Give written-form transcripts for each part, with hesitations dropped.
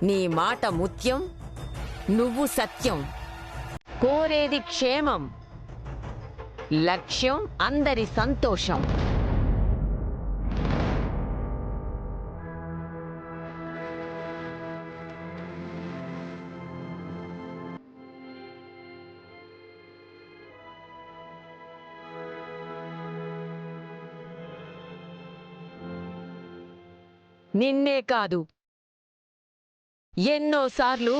నీ మాట ముత్యం, నువ్వు సత్యం. కోరేది క్షేమం, లక్ష్యం అందరి సంతోషం. నిన్నే కాదు, ఎన్నోసార్లు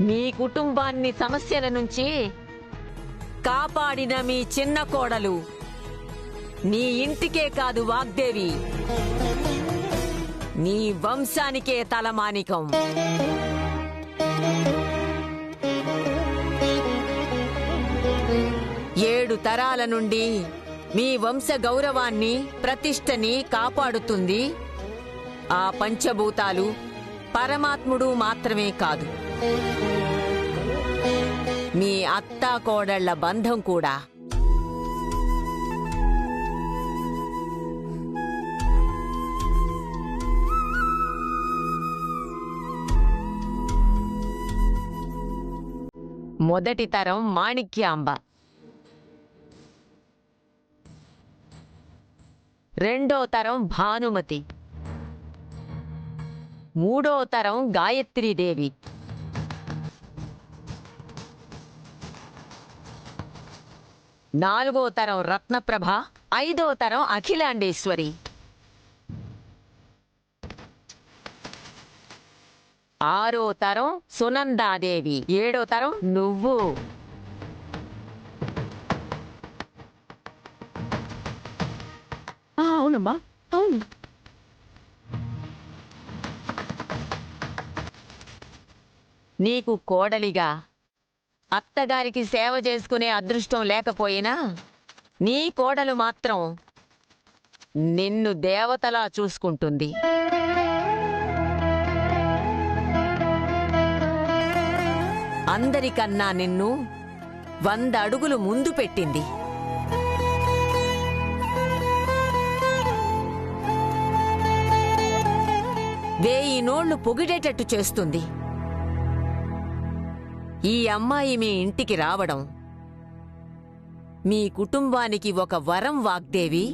మీ కుటుంబాన్ని సమస్యల నుంచి కాపాడిన మీ చిన్న కోడలు నీ ఇంటికే కాదు వాగ్దేవి, నీ వంశానికే తలమానికం. ఏడు తరాల నుండి మీ వంశ గౌరవాన్ని, ప్రతిష్టని కాపాడుతుంది ఆ పంచభూతాలు, పరమాత్ముడు మాత్రమే కాదు, మీ అత్తా కోడళ్ల బంధం కూడా. మొదటి తరం మాణిక్యాంబ, రెండో తరం భానుమతి, మూడో తరం గాయత్రీదేవి, నాలుగో తరం రత్నప్రభ, ఐదో తరం అఖిలాండేశ్వరి, ఆరో తరం సునందాదేవి, ఏడో తరం నువ్వు. అవునమ్మా, అవును. నీకు కోడలిగా అత్తగారికి సేవ చేసుకునే అదృష్టం లేకపోయినా నీ కోడలు మాత్రం నిన్ను దేవతలా చూసుకుంటుంది. అందరికన్నా నిన్ను 100 అడుగులు ముందు పెట్టింది. వేయి నోళ్లు పొగిడేటట్టు చేస్తుంది. ఈ అమ్మాయి మీ ఇంటికి రావడం మీ కుటుంబానికి ఒక వరం వాగ్దేవి.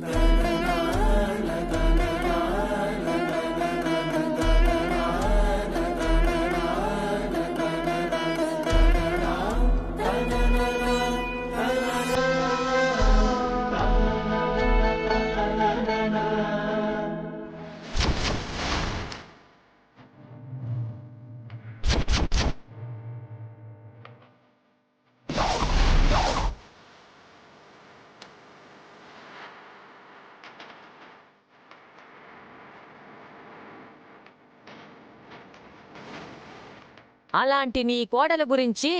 అలాంటి నీ కోడల గురించి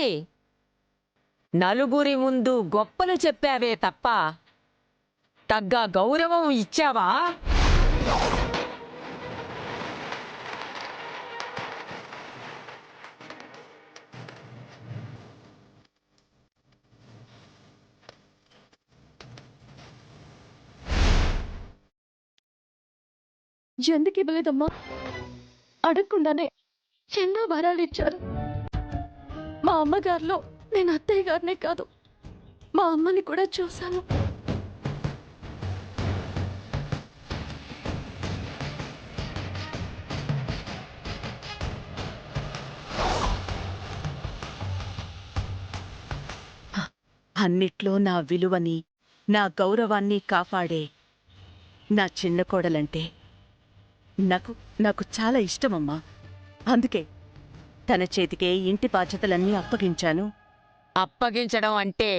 నలుగురి ముందు గొప్పలు చెప్పావే తప్ప తగ్గ గౌరవం ఇచ్చావా? ఎందుకు ఇవ్వలేదమ్మా? అడగకుండానే ఎన్నో వరాలు ఇచ్చారు. మా అమ్మగారిలో నేను అత్తయ్య గారినే కాదు, మా అమ్మని కూడా చూశాను. అన్నిట్లో నా విలువని, నా గౌరవాన్ని కాపాడే నా చిన్న కోడలంటే నాకు నాకు చాలా ఇష్టమమ్మా. అందుకే తన చేతికే ఇంటి బాధ్యతలన్నీ అప్పగించాను. అప్పగించడం అంటే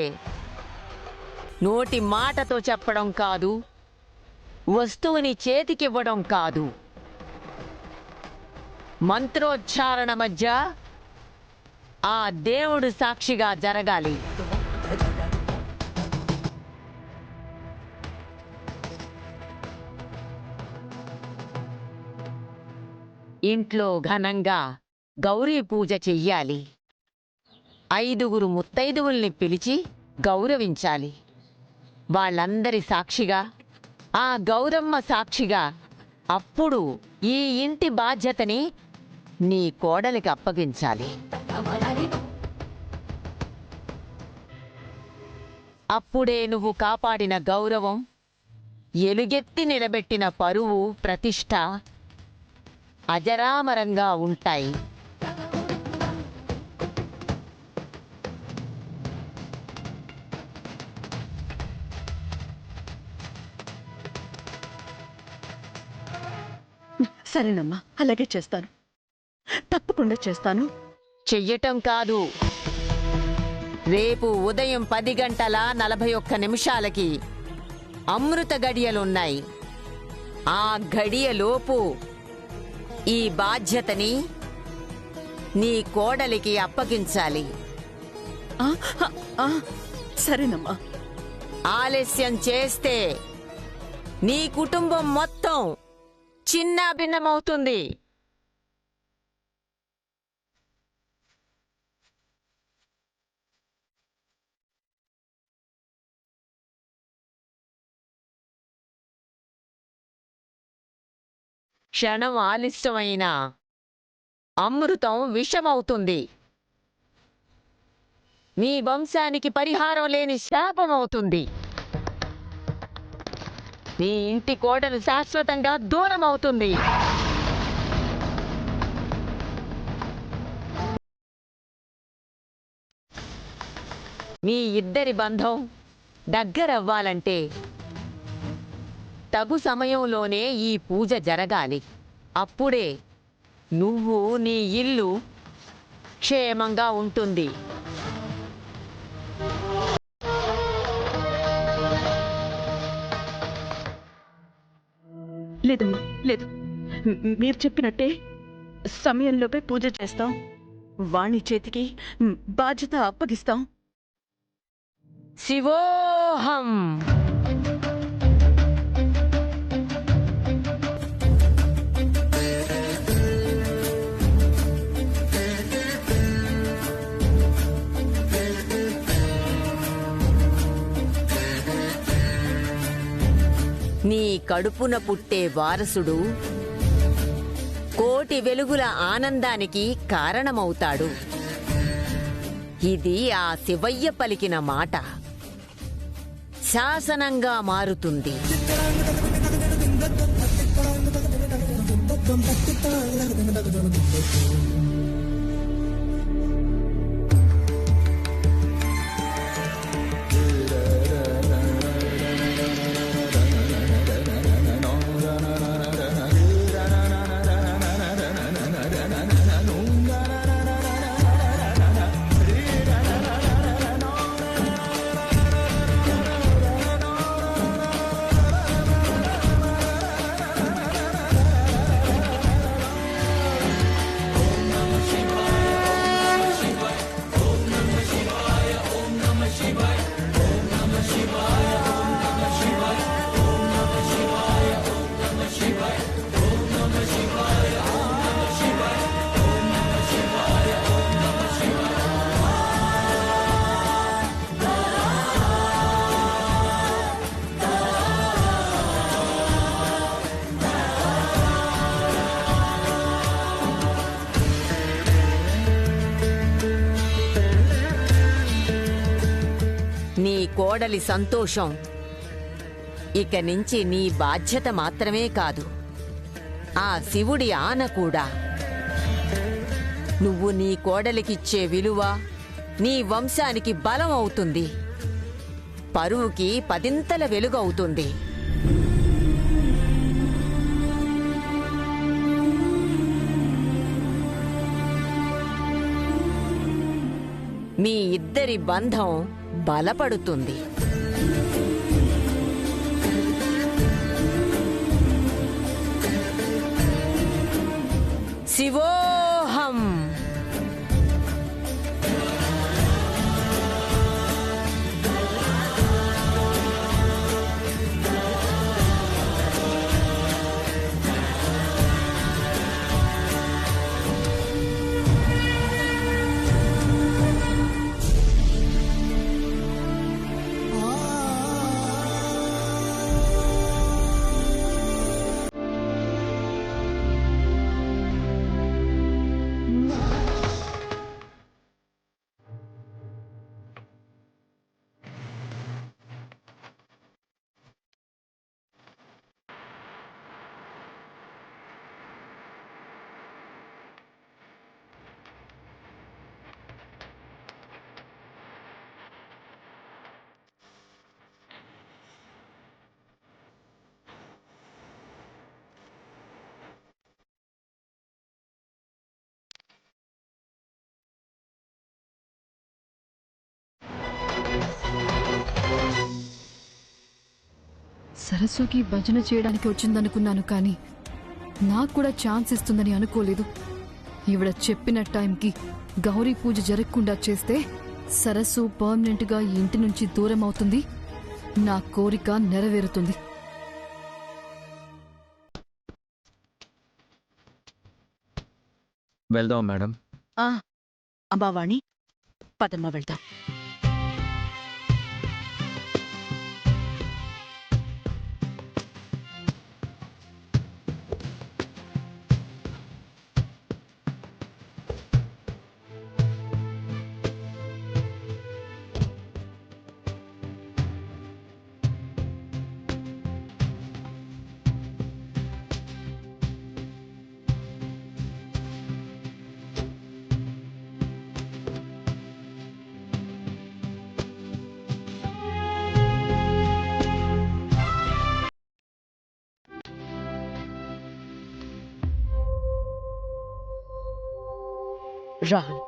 నోటి మాటతో చెప్పడం కాదు, వస్తువుని చేతికివ్వడం కాదు. మంత్రోచ్చారణ మధ్య ఆ దేవుడు సాక్షిగా జరగాలి. ఇంట్లో ఘనంగా గౌరీ పూజ చెయ్యాలి. 5గురు ముత్తైదువుల్ని పిలిచి గౌరవించాలి. వాళ్ళందరి సాక్షిగా, ఆ గౌరమ్మ సాక్షిగా అప్పుడు ఈ ఇంటి బాధ్యతని నీ కోడలికి అప్పగించాలి. అప్పుడే నువ్వు కాపాడిన గౌరవం, ఎలుగెత్తి నిలబెట్టిన పరువు, ప్రతిష్ట అజరామరంగా ఉంటాయి. సరేనమ్మా, అలాగే చేస్తాను. తప్పకుండా చేస్తాను. చెయ్యటం కాదు, రేపు ఉదయం 10:41 అమృత గడియలున్నాయి. ఆ గడియలోపు ఈ బాధ్యతని నీ కోడలికి అప్పగించాలి. ఆ, ఆ, ఆ, సరేనమ్మా. ఆలస్యం చేస్తే నీ కుటుంబం మొత్తం చిన్నాభిన్నమవుతుంది. క్షణం ఆలస్యమైన అమృతం విషమవుతుంది. మీ వంశానికి పరిహారం లేని శాపమవుతుంది. నీ ఇంటి కోడలు శాశ్వతంగా దూరం అవుతుంది. మీ ఇద్దరి బంధం దగ్గరవ్వాలంటే తగు సమయంలోనే ఈ పూజ జరగాలి. అప్పుడే నువ్వు, నీ ఇల్లు క్షేమంగా ఉంటుంది. లేదమ్మా, లేదు. మీరు చెప్పినట్టే సమయంలోపే పూజ చేస్తాం. వాణి చేతికి బాధ్యత అప్పగిస్తాం. శివోహం. నీ కడుపున పుట్టే వారసుడు కోటి వెలుగుల ఆనందానికి కారణమవుతాడు. ఇది ఆ శివయ్య పలికిన మాట శాసనంగా మారుతుంది. నీ కోడలి సంతోషం ఇక నుంచి నీ బాధ్యత మాత్రమే కాదు, ఆ శివుడి ఆన కూడా. నువ్వు నీ కోడలికిచ్చే విలువ నీ వంశానికి బలం అవుతుంది, పరువుకి 10 వెలుగు అవుతుంది. మీ ఇద్దరి బంధం బలపడుతుంది. శివోహం. సరస్సుకి భజన చేయడానికి వచ్చిందనుకున్నాను కానీ నాకు కూడా ఛాన్స్ ఇస్తుందని అనుకోలేదు. ఈవిడ చెప్పిన టైంకి గౌరీ పూజ జరగకుండా చేస్తే సరస్సు పర్మనెంట్గా ఈ ఇంటి నుంచి దూరం అవుతుంది, నా కోరిక నెరవేరుతుంది. వెళ్దాం మేడం. అమ్మా వాణి, పదమ్మ వెళ్దాం. రాహుల్,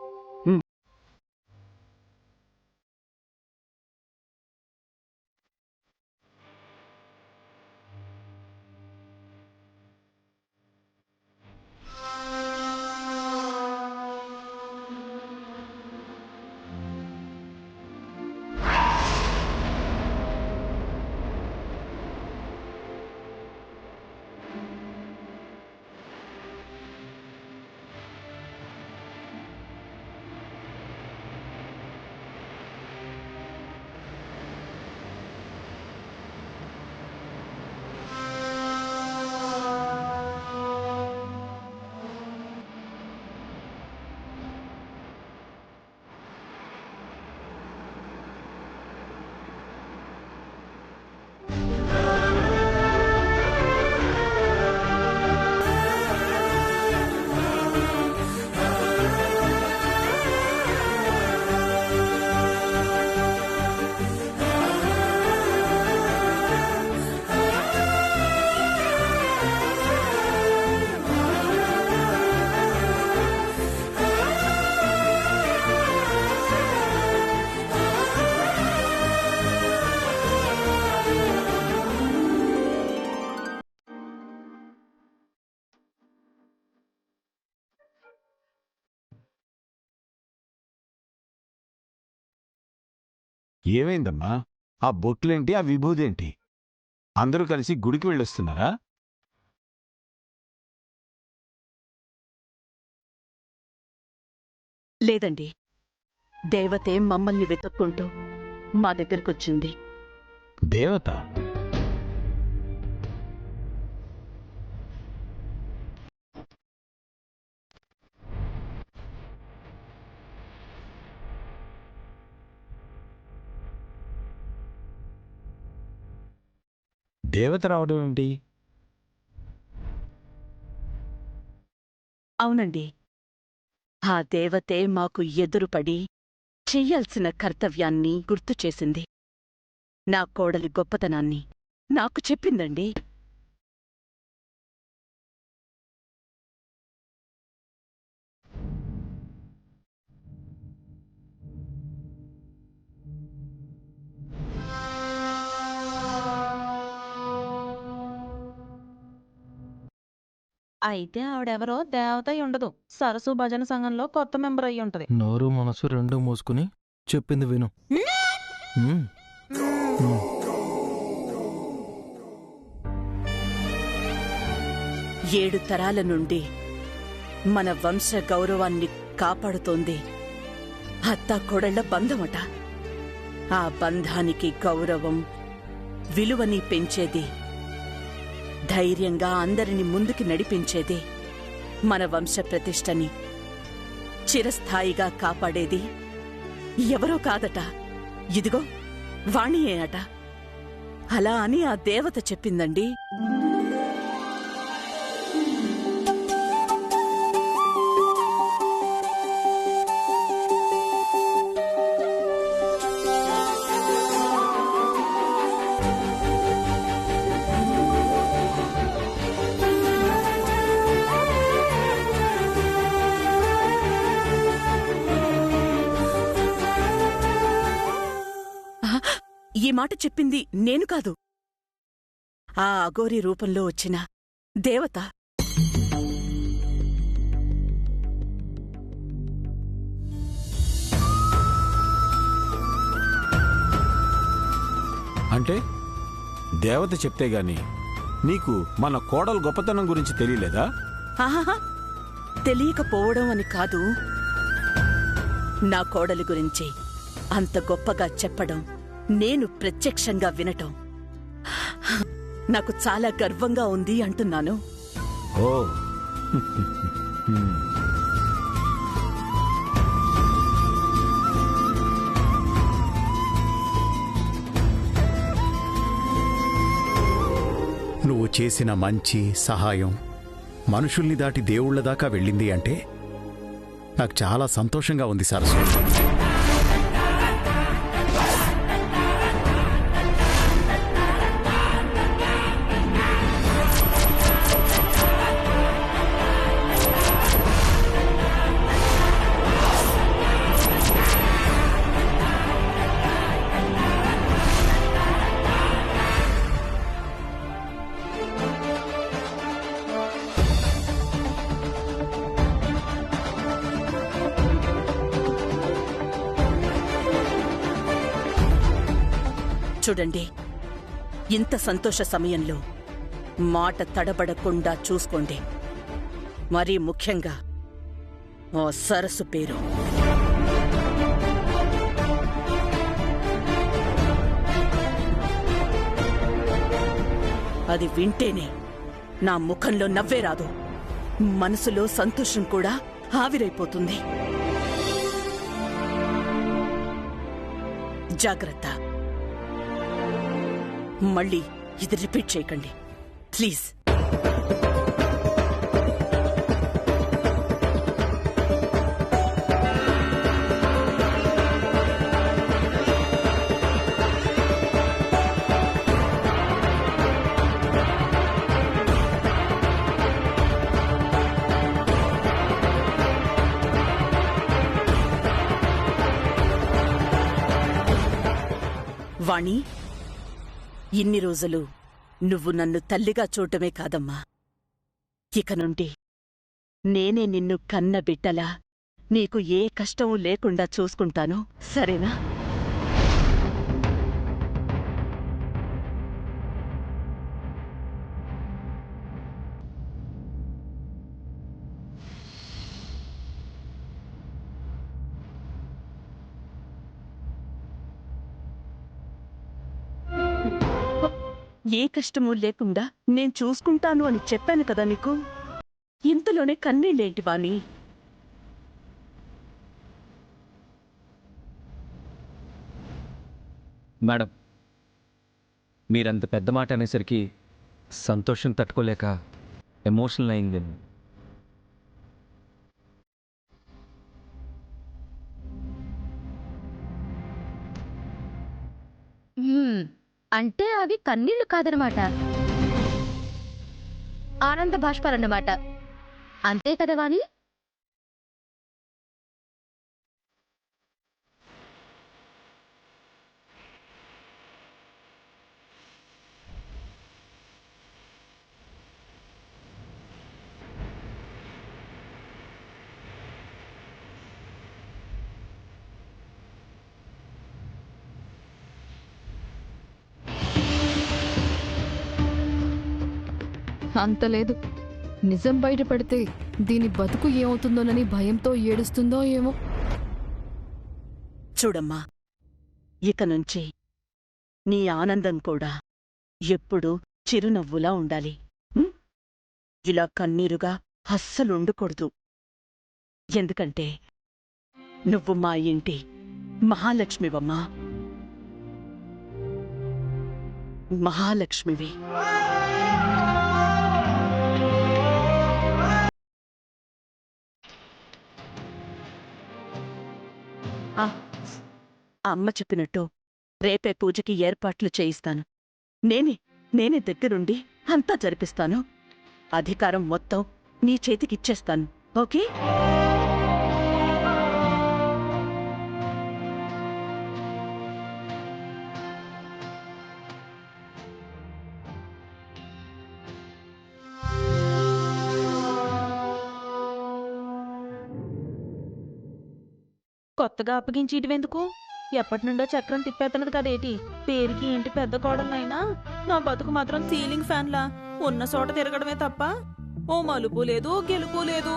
ఏమైందమ్మా? ఆ బొట్లేంటి, ఆ విభూదేంటి? అందరూ కలిసి గుడికి వెళ్ళొస్తున్నారా? లేదండి, దేవతే మమ్మల్ని వెతుక్కుంటూ మా దగ్గరకొచ్చింది. దేవత? దేవత రావడం ఏంటి? అవునండి, ఆ దేవతే మాకు ఎదురుపడి చెయ్యాల్సిన కర్తవ్యాన్ని గుర్తు చేసింది. నా కోడలి గొప్పతనాన్ని నాకు చెప్పిందండి. అయితే ఆవిడెవరో దేవత అయి ఉండదు. సరసు భజన సంఘంలో కొత్త మెంబర్ అయి ఉంటది. నోరు మనసు రెండూ మూసుకుని చెప్పింది విను. మ్మ్. మ్మ్. ఏడు తరాల నుండి మన వంశ గౌరవాన్ని కాపాడుతోంది అత్తా కోడళ్ల బంధమట. ఆ బంధానికి గౌరవం, విలువని పెంచేది, ధైర్యంగా అందరిని ముందుకి నడిపించేది, మన వంశ ప్రతిష్టని చిరస్థాయిగా కాపాడేది ఎవరో కాదట, ఇదిగో వాణియే అట. అలా అని ఆ దేవత చెప్పిందండి. ఈ మాట చెప్పింది నేను కాదు, ఆ అఘోరి రూపంలో వచ్చిన దేవత. అంటే దేవత చెప్తే గాని నీకు మన కోడలు గొప్పతనం గురించి తెలియలేదా? ఆహాహా, తెలియకపోవడం అని కాదు, నా కోడలి గురించి అంత గొప్పగా చెప్పడం, నేను ప్రత్యక్షంగా వినటం నాకు చాలా గర్వంగా ఉంది అంటున్నాను. ఓ నువ్వు చేసిన మంచి సహాయం మనుషుల్ని దాటి దేవుళ్ల దాకా వెళ్ళింది అంటే నాకు చాలా సంతోషంగా ఉంది సరస్వతి. చూడండి, ఇంత సంతోష సమయంలో మాట తడబడకుండా చూసుకోండి. మరీ ముఖ్యంగా ఆ సరస్సు పేరు. అది వింటేనే నా ముఖంలో నవ్వే రాదు, మనసులో సంతోషం కూడా ఆవిరైపోతుంది. జాగ్రత్త, మళ్ళీ ఇది రిపీట్ చేయకండి ప్లీజ్. వాణి, ఇన్ని రోజులు నువ్వు నన్ను తల్లిగా చూడటమే కాదమ్మా, ఇక నుండి నేనే నిన్ను కన్న బిడ్డలా నీకు ఏ కష్టమూ లేకుండా చూసుకుంటాను, సరేనా? ఏ కష్టమూ లేకుండా నేను చూసుకుంటాను అని చెప్పాను కదా నీకు. ఇంతలోనే కన్నీళ్ళేంటి వాణి? మేడం, మీరంత పెద్ద మాట అనేసరికి సంతోషం తట్టుకోలేక ఎమోషనల్ అయింది. అంటే అవి కన్నీళ్లు కాదనమాట, ఆనంద బాష్పాలన్నమాట. అంతే కదా వాణి? అంత లేదు. నిజం బయటపడితే దీని బతుకు ఏమవుతుందోనని భయంతో ఏడుస్తుందో ఏమో. చూడమ్మా, ఇక నుంచి నీ ఆనందం కూడా ఎప్పుడూ చిరునవ్వులా ఉండాలి. ఇలా కన్నీరుగా అస్సలుండకూడదు. ఎందుకంటే నువ్వు మా ఇంటి మహాలక్ష్మివమ్మా, మహాలక్ష్మివి. అమ్మ చెప్పినట్టు రేపే పూజకి ఏర్పాట్లు చేయిస్తాను. నేనే దగ్గరుండి అంతా జరిపిస్తాను. అధికారం మొత్తం నీ చేతికిచ్చేస్తాను. ఓకే? కొత్తగా అప్పగించి ఇటువెందుకు? ఎప్పటి నుండో చక్రం తిప్పేస్తున్నది కదేటి? పేరుకి ఇంటి పెద్ద కోడలైనా నా బతుకు మాత్రం సీలింగ్ ఫ్యాన్లా ఉన్న చోట తిరగడమే తప్ప ఓ మలుపు లేదు, గెలుపు లేదు.